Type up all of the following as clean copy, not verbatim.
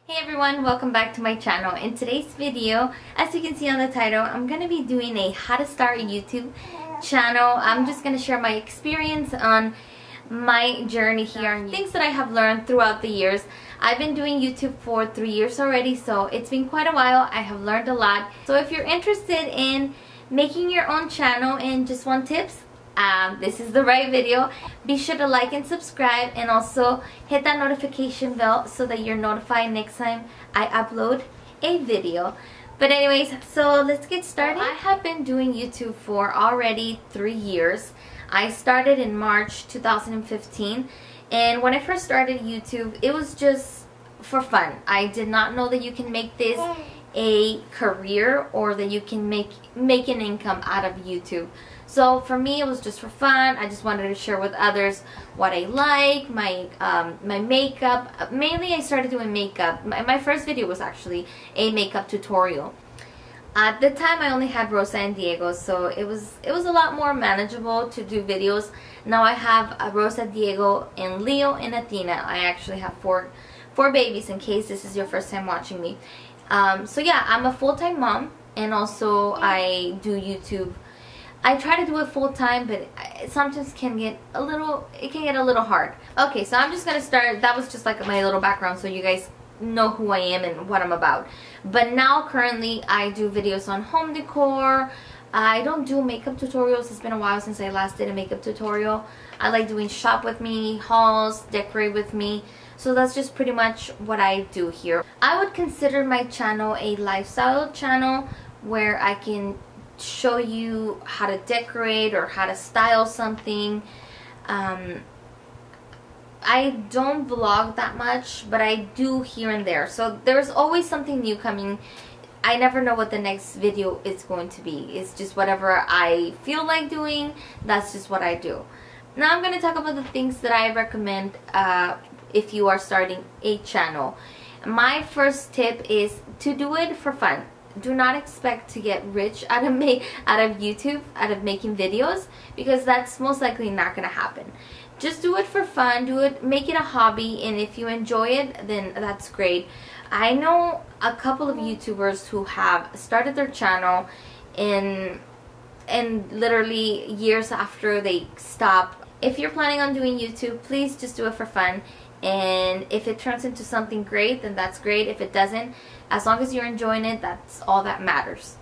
Hey everyone, welcome back to my channel. In today's video, as you can see on the title, I'm going to be doing a how to start a YouTube channel. I'm just going to share my experience on my journey here and things that I have learned throughout the years. I've been doing YouTube for 3 years already, so it's been quite a while. I have learned a lot. So if you're interested in making your own channel and just want tips, this is the right video. Be sure to like and subscribe, and also hit that notification bell so that you're notified next time I upload a video. But anyways, so let's get started. I have been doing YouTube for already 3 years. I started in March 2015, and when I first started YouTube, it was just for fun. I did not know that you can make this a career or that you can make an income out of YouTube. So for me, it was just for fun. I just wanted to share with others what I like, my makeup. Mainly I started doing makeup. My first video was actually a makeup tutorial. At the time I only had Rosa and Diego, so it was a lot more manageable to do videos. Now I have Rosa, Diego, and Leo, and Athena. I actually have four babies, in case this is your first time watching me. So yeah, I'm a full-time mom, and also I do YouTube. I try to do it full-time, but it sometimes can get a little hard. Okay, so I'm just gonna start. That was just like my little background, so you guys know who I am and what I'm about. But now currently I do videos on home decor. I don't do makeup tutorials. It's been a while since I last did a makeup tutorial. I like doing shop with me, hauls, decorate with me. So that's just pretty much what I do here. I would consider my channel a lifestyle channel where I can show you how to decorate or how to style something. I don't vlog that much, but I do here and there. So there's always something new coming. I never know what the next video is going to be. It's just whatever I feel like doing, that's just what I do. Now I'm going to talk about the things that I recommend if you are starting a channel. My first tip is to do it for fun. Do not expect to get rich out of YouTube, out of making videos, because that's most likely not going to happen. Just do it for fun, make it a hobby, and if you enjoy it, then that's great. I know a couple of YouTubers who have started their channel and literally years after they stop. If you're planning on doing YouTube, please just do it for fun. And if it turns into something great, then that's great. If it doesn't, as long as you're enjoying it, that's all that matters.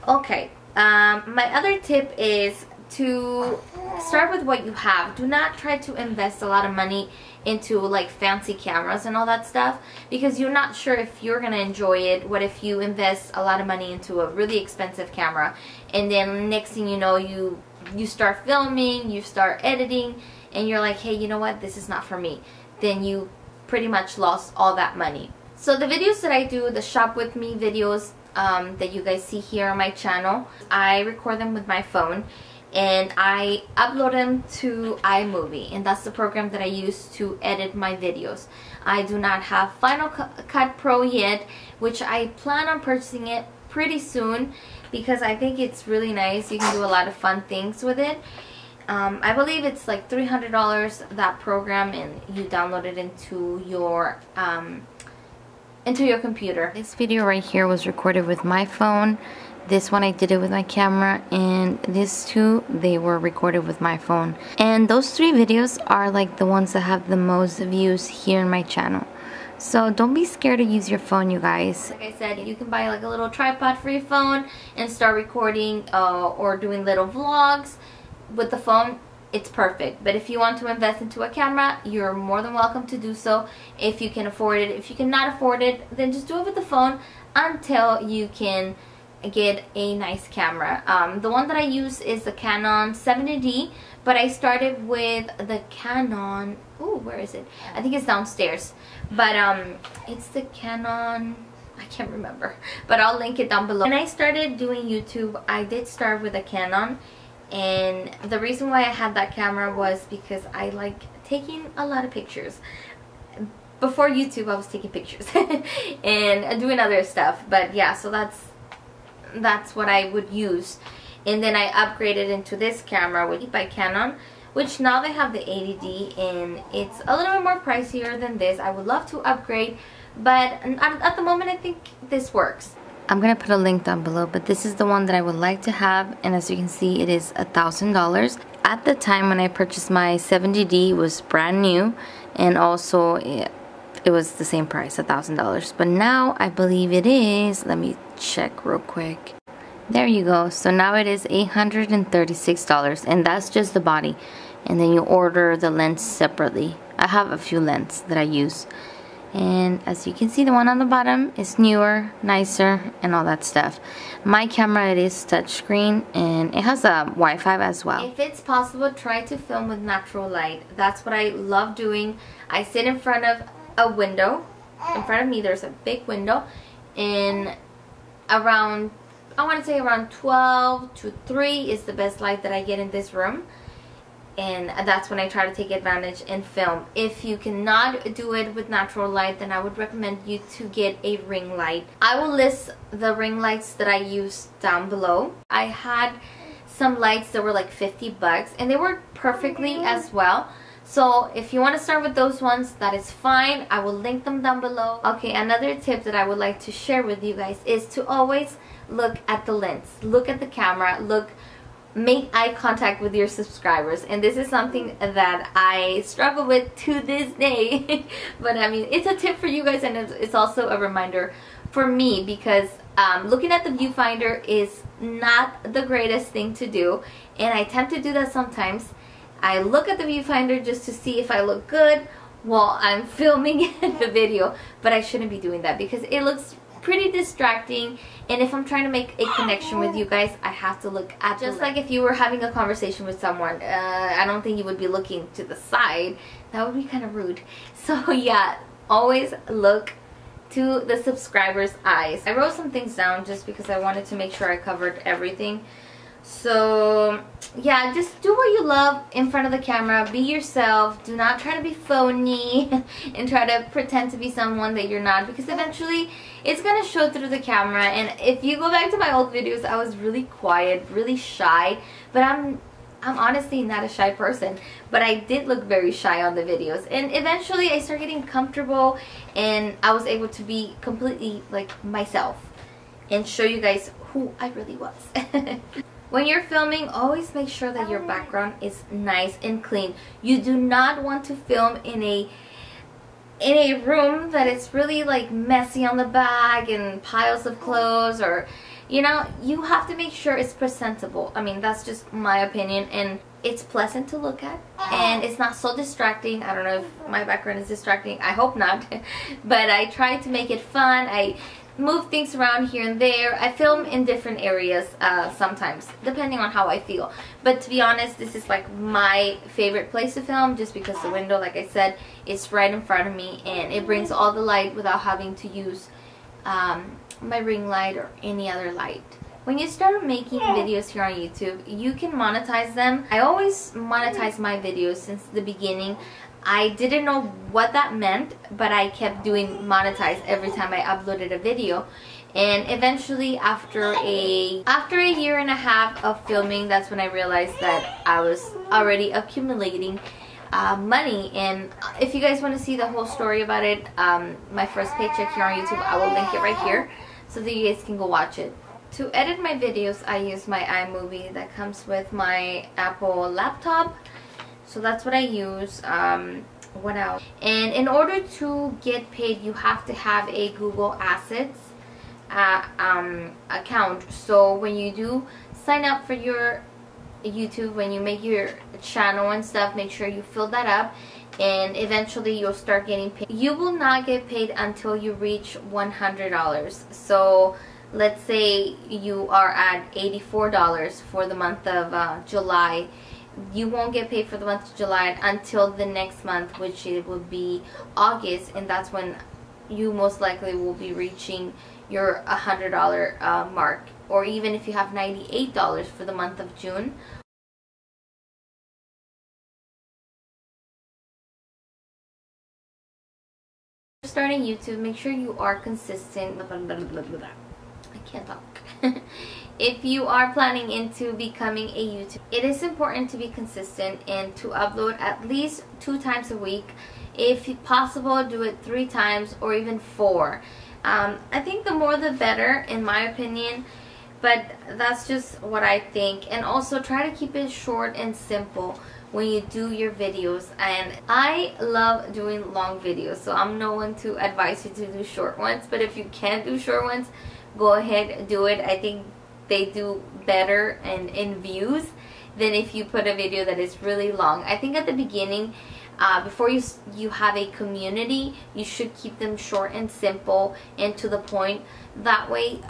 Okay, my other tip is to start with what you have. Do not try to invest a lot of money into like fancy cameras and all that stuff, because you're not sure if you're gonna enjoy it. What if you invest a lot of money into a really expensive camera, and then next thing you know, you start filming, you start editing, and you're like, hey, you know what, this is not for me. Then you pretty much lost all that money. So the videos that I do, the shop with me videos that you guys see here on my channel, I record them with my phone and I upload them to iMovie, and that's the program that I use to edit my videos. I do not have Final Cut Pro yet, which I plan on purchasing it pretty soon because I think it's really nice. You can do a lot of fun things with it. I believe it's like $300, that program, and you download it into your computer. This video right here was recorded with my phone. This one I did it with my camera, and these two, they were recorded with my phone. And those 3 videos are like the ones that have the most views here in my channel. So don't be scared to use your phone, you guys. Like I said, you can buy like a little tripod for your phone and start recording or doing little vlogs. With the phone, it's perfect. But if you want to invest into a camera, you're more than welcome to do so if you can afford it. If you cannot afford it, then just do it with the phone until you can get a nice camera. The one that I use is the Canon 70D, but I started with the Canon, ooh, where is it? I think it's downstairs. But it's the Canon, I can't remember, but I'll link it down below. When I started doing YouTube, I did start with a Canon. And the reason why I had that camera was because I like taking a lot of pictures. Before YouTube, I was taking pictures and doing other stuff. But yeah, so that's what I would use. And then I upgraded into this camera by Canon, which now they have the 80D, and it's a little bit more pricier than this. I would love to upgrade, but at the moment I think this works. I'm gonna put a link down below, but this is the one that I would like to have, and as you can see, it is $1,000. At the time when I purchased my 70D, it was brand new, and also it was the same price, $1,000. But now I believe it is, let me check real quick. There you go. So now it is $836, and that's just the body, and then you order the lens separately. I have a few lenses that I use, and as you can see, the one on the bottom is newer, nicer, and all that stuff. My camera, it is touchscreen, and it has a Wi-Fi as well. If it's possible, try to film with natural light. That's what I love doing. I sit in front of a window. In front of me there's a big window, and around, I want to say around 12 to 3 is the best light that I get in this room, and that's when I try to take advantage and film. If you cannot do it with natural light, then I would recommend you to get a ring light. I will list the ring lights that I use down below. I had some lights that were like 50 bucks, and they work perfectly as well. So if you want to start with those ones, that is fine. I will link them down below. Okay, another tip that I would like to share with you guys is to always look at the lens, look at the camera, make eye contact with your subscribers. And this is something that I struggle with to this day. But I mean, it's a tip for you guys, and it's also a reminder for me, because looking at the viewfinder is not the greatest thing to do, and I tend to do that sometimes. I look at the viewfinder just to see if I look good while I'm filming the video, but I shouldn't be doing that because it looks pretty distracting, and if I'm trying to make a connection with you guys, I have to look at just like if you were having a conversation with someone. I don't think you would be looking to the side. That would be kind of rude. So yeah, always look to the subscribers' eyes. I wrote some things down just because I wanted to make sure I covered everything. So yeah, just do what you love in front of the camera. Be yourself. Do not try to be phony and try to pretend to be someone that you're not, because eventually it's gonna show through the camera. And if you go back to my old videos, I was really quiet, really shy, but I'm honestly not a shy person, but I did look very shy on the videos, and eventually I started getting comfortable and I was able to be completely like myself and show you guys who I really was. When you're filming, always make sure that your background is nice and clean. You do not want to film in a room that is really like messy on the back and piles of clothes, or you know, you have to make sure it's presentable. I mean, that's just my opinion, and it's pleasant to look at, and it's not so distracting. I don't know if my background is distracting. I hope not. But I try to make it fun. I move things around here and there. I film in different areas sometimes, depending on how I feel. But to be honest, this is like my favorite place to film, just because the window, like I said, is right in front of me, and it brings all the light without having to use my ring light or any other light. When you start making videos here on YouTube, you can monetize them. I always monetize my videos since the beginning. I didn't know what that meant, but I kept doing monetize every time I uploaded a video. And eventually, after a year and a half of filming, that's when I realized that I was already accumulating money. And if you guys want to see the whole story about it, my first paycheck here on YouTube, I will link it right here so that you guys can go watch it. To edit my videos, I use my iMovie that comes with my Apple laptop. So that's what I use. What else? And in order to get paid, you have to have a Google Assets account. So when you do sign up for your YouTube, when you make your channel and stuff, make sure you fill that up, and eventually you'll start getting paid. You will not get paid until you reach $100. So let's say you are at $84 for the month of July. You won't get paid for the month of July until the next month, which it will be August, and that's when you most likely will be reaching your $100 mark. Or even if you have $98 for the month of June. Starting YouTube, make sure you are consistent. I can't talk. If you are planning into becoming a YouTuber, it is important to be consistent and to upload at least 2 times a week. If possible, do it 3 times or even 4. I think the more the better, in my opinion, but that's just what I think. And also try to keep it short and simple when you do your videos. And I love doing long videos, so I'm no one to advise you to do short ones, but if you can't do short ones, go ahead and do it. I think they do better and in views than if you put a video that is really long. I think at the beginning, before you have a community, you should keep them short and simple and to the point. That way,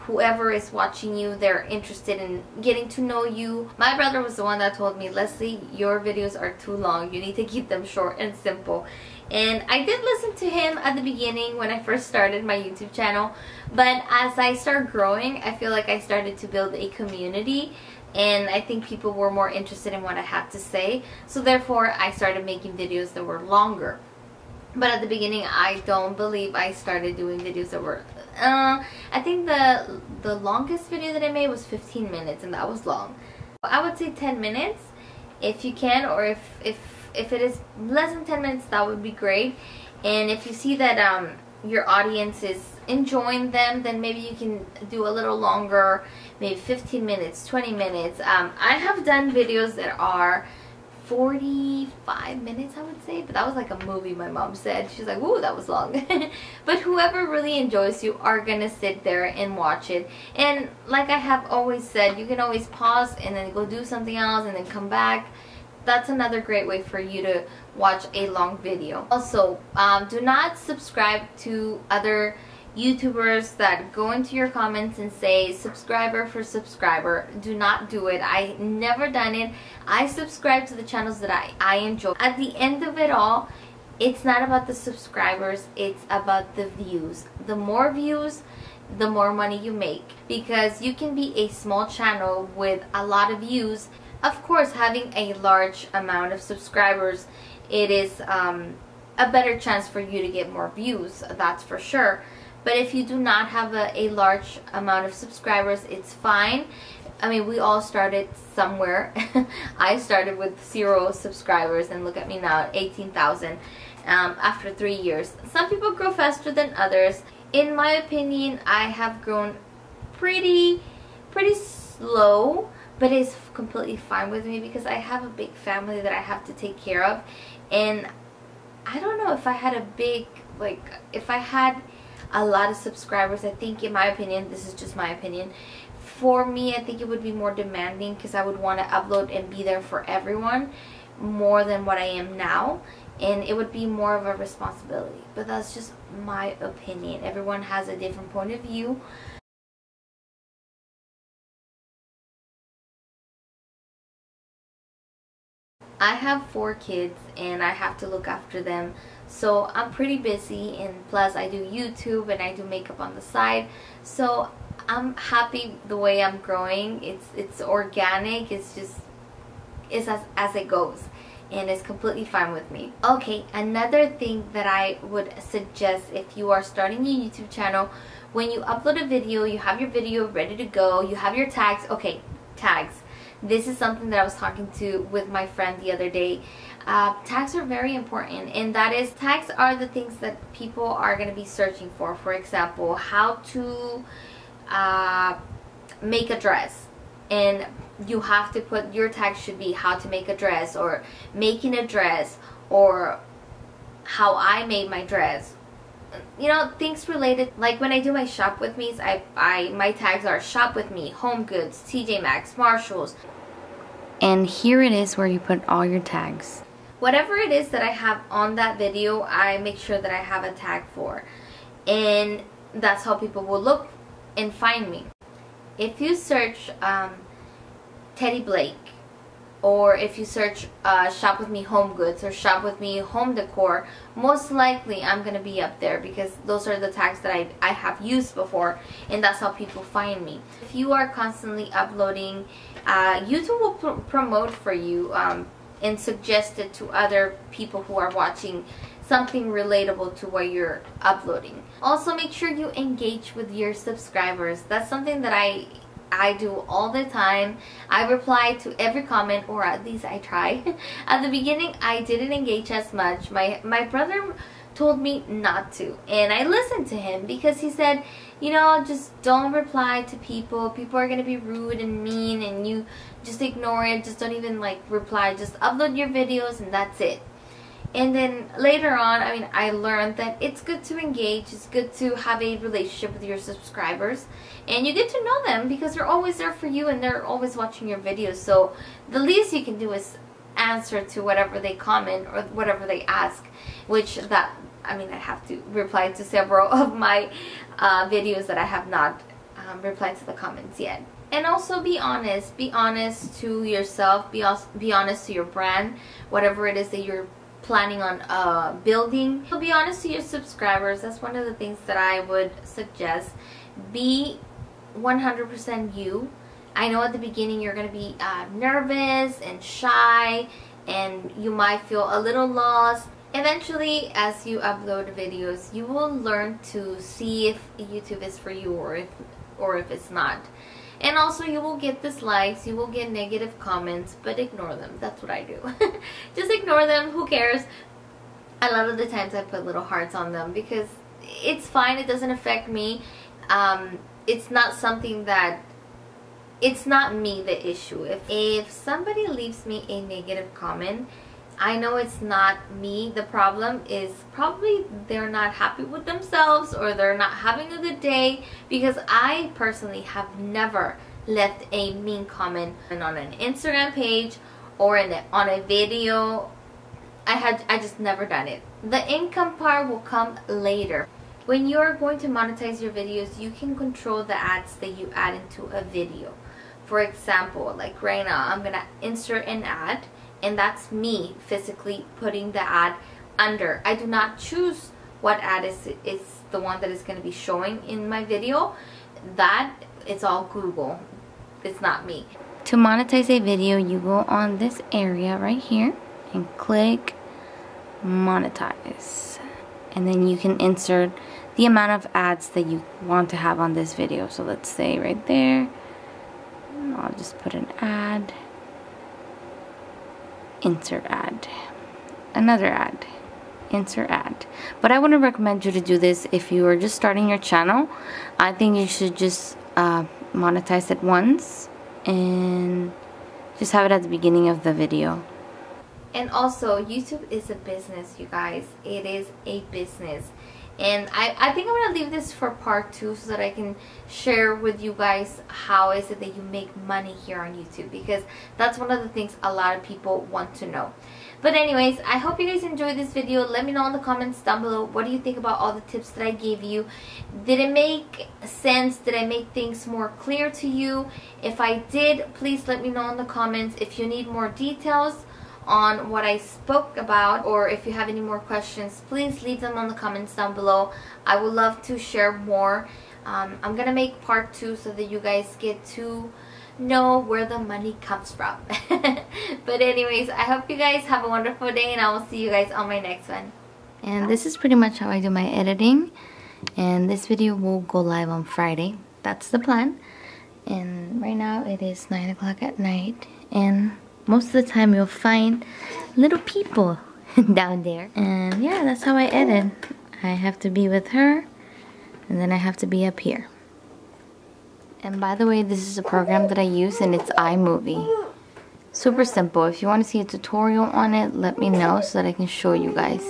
whoever is watching you, they're interested in getting to know you. My brother was the one that told me, Leslie, your videos are too long. You need to keep them short and simple. And I did listen to him at the beginning when I first started my YouTube channel. But as I started growing, I feel like I started to build a community. And I think people were more interested in what I had to say. So therefore, I started making videos that were longer. But at the beginning, I don't believe I started doing videos that were... I think the longest video that I made was 15 minutes, and that was long. I would say 10 minutes if you can, or if it is less than 10 minutes, that would be great. And if you see that your audience is enjoying them, then maybe you can do a little longer, maybe 15 minutes, 20 minutes. I have done videos that are 45 minutes, I would say, but that was like a movie, my mom said. She's like, ooh, that was long. But whoever really enjoys you are gonna sit there and watch it. And like I have always said, you can always pause and then go do something else and then come back. That's another great way for you to watch a long video. Also, do not subscribe to other YouTubers that go into your comments and say subscriber for subscriber. Do not do it. I never done it. I subscribe to the channels that I enjoy. At the end of it all, it's not about the subscribers, it's about the views. The more views, the more money you make, because you can be a small channel with a lot of views. Of course, having a large amount of subscribers, it is a better chance for you to get more views, that's for sure. But if you do not have a large amount of subscribers, it's fine. I mean, we all started somewhere. I started with 0 subscribers, and look at me now, 18,000 after 3 years. Some people grow faster than others. In my opinion, I have grown pretty slow, but it's completely fine with me because I have a big family that I have to take care of. And I don't know, if I had a big, like, if I had a lot of subscribers, I think, in my opinion, this is just my opinion, for me, I think it would be more demanding because I would want to upload and be there for everyone more than what I am now, and it would be more of a responsibility. But that's just my opinion. Everyone has a different point of view. I have 4 kids and I have to look after them, so I'm pretty busy, and plus I do YouTube and I do makeup on the side. So I'm happy the way I'm growing. It's organic. It's just as it goes, and it's completely fine with me. Okay, another thing that I would suggest if you are starting a YouTube channel, when you upload a video, you have your video ready to go, you have your tags. Okay, tags. This is something that I was talking with my friend the other day. Tags are very important, and that is, tags are the things that people are going to be searching for. For example, how to make a dress, and you have to put, your tag should be how to make a dress, or making a dress, or how I made my dress. You know, things related. Like when I do my shop with me's, my tags are shop with me, Home Goods, TJ Maxx, Marshalls. And here it is where you put all your tags. Whatever it is that I have on that video, I make sure that I have a tag for. And that's how people will look and find me. If you search Teddy Blake, or if you search shop with me home goods or shop with me home decor, most likely I'm going to be up there because those are the tags that I have used before, and that's how people find me. If you are constantly uploading, YouTube will promote for you and suggest it to other people who are watching something relatable to what you're uploading. Also, make sure you engage with your subscribers. That's something that I do all the time. I reply to every comment, or at least I try. At the beginning, I didn't engage as much. My brother told me not to, and I listened to him because he said, you know, just don't reply to people. People are gonna be rude and mean, and you just ignore it. Just don't even like reply. Just upload your videos and that's it. And then later on, I mean, I learned that it's good to engage. It's good to have a relationship with your subscribers, and you get to know them because they're always there for you and they're always watching your videos. So the least you can do is answer to whatever they comment or whatever they ask, which that, I mean, I have to reply to several of my videos that I have not replied to the comments yet. And also be honest. Be honest to yourself. Be honest to your brand, whatever it is that you're planning on building. So be honest to your subscribers. That's one of the things that I would suggest. Be 100% you. I know at the beginning you're going to be nervous and shy, and you might feel a little lost. Eventually, as you upload videos, you will learn to see if YouTube is for you or if it's not. And also, you will get dislikes, you will get negative comments, but ignore them. That's what I do. Just ignore them. Who cares? A lot of the times I put little hearts on them because it's fine. It doesn't affect me. It's not something that... It's not me the issue. If somebody leaves me a negative comment, I know it's not me. The problem is probably they're not happy with themselves, or they're not having a good day, because I personally have never left a mean comment on an Instagram page or on a video. I just never done it. The income part will come later. When you are going to monetize your videos, you can control the ads that you add into a video. For example, like right now, I'm gonna insert an ad, and that's me physically putting the ad under. I do not choose what ad is the one that is going to be showing in my video. That, it's all Google. It's not me. To monetize a video, you go on this area right here and click monetize. And then you can insert the amount of ads that you want to have on this video. So let's say right there, I'll just put an ad. Insert ad, another ad, insert ad. But I wouldn't recommend you to do this if you are just starting your channel. I think you should just monetize it once and just have it at the beginning of the video. And also, YouTube is a business, you guys. It is a business. And I think I'm going to leave this for part 2 so that I can share with you guys how is it that you make money here on YouTube, because that's one of the things a lot of people want to know. But anyways, I hope you guys enjoyed this video. Let me know in the comments down below, what do you think about all the tips that I gave you? Did it make sense? Did I make things more clear to you? If I did, please let me know in the comments. If you need more details on what I spoke about, or if you have any more questions, please leave them on the comments down below. I would love to share more. I'm gonna make part 2 so that you guys get to know where the money comes from. But anyways, I hope you guys have a wonderful day, and I will see you guys on my next one. And this is pretty much how I do my editing, and this video will go live on Friday. That's the plan. And right now it is 9 o'clock at night, and most of the time you'll find little people down there. And yeah, that's how I edit. I have to be with her, and then I have to be up here. And by the way, this is a program that I use, and it's iMovie. Super simple. If you want to see a tutorial on it, let me know so that I can show you guys.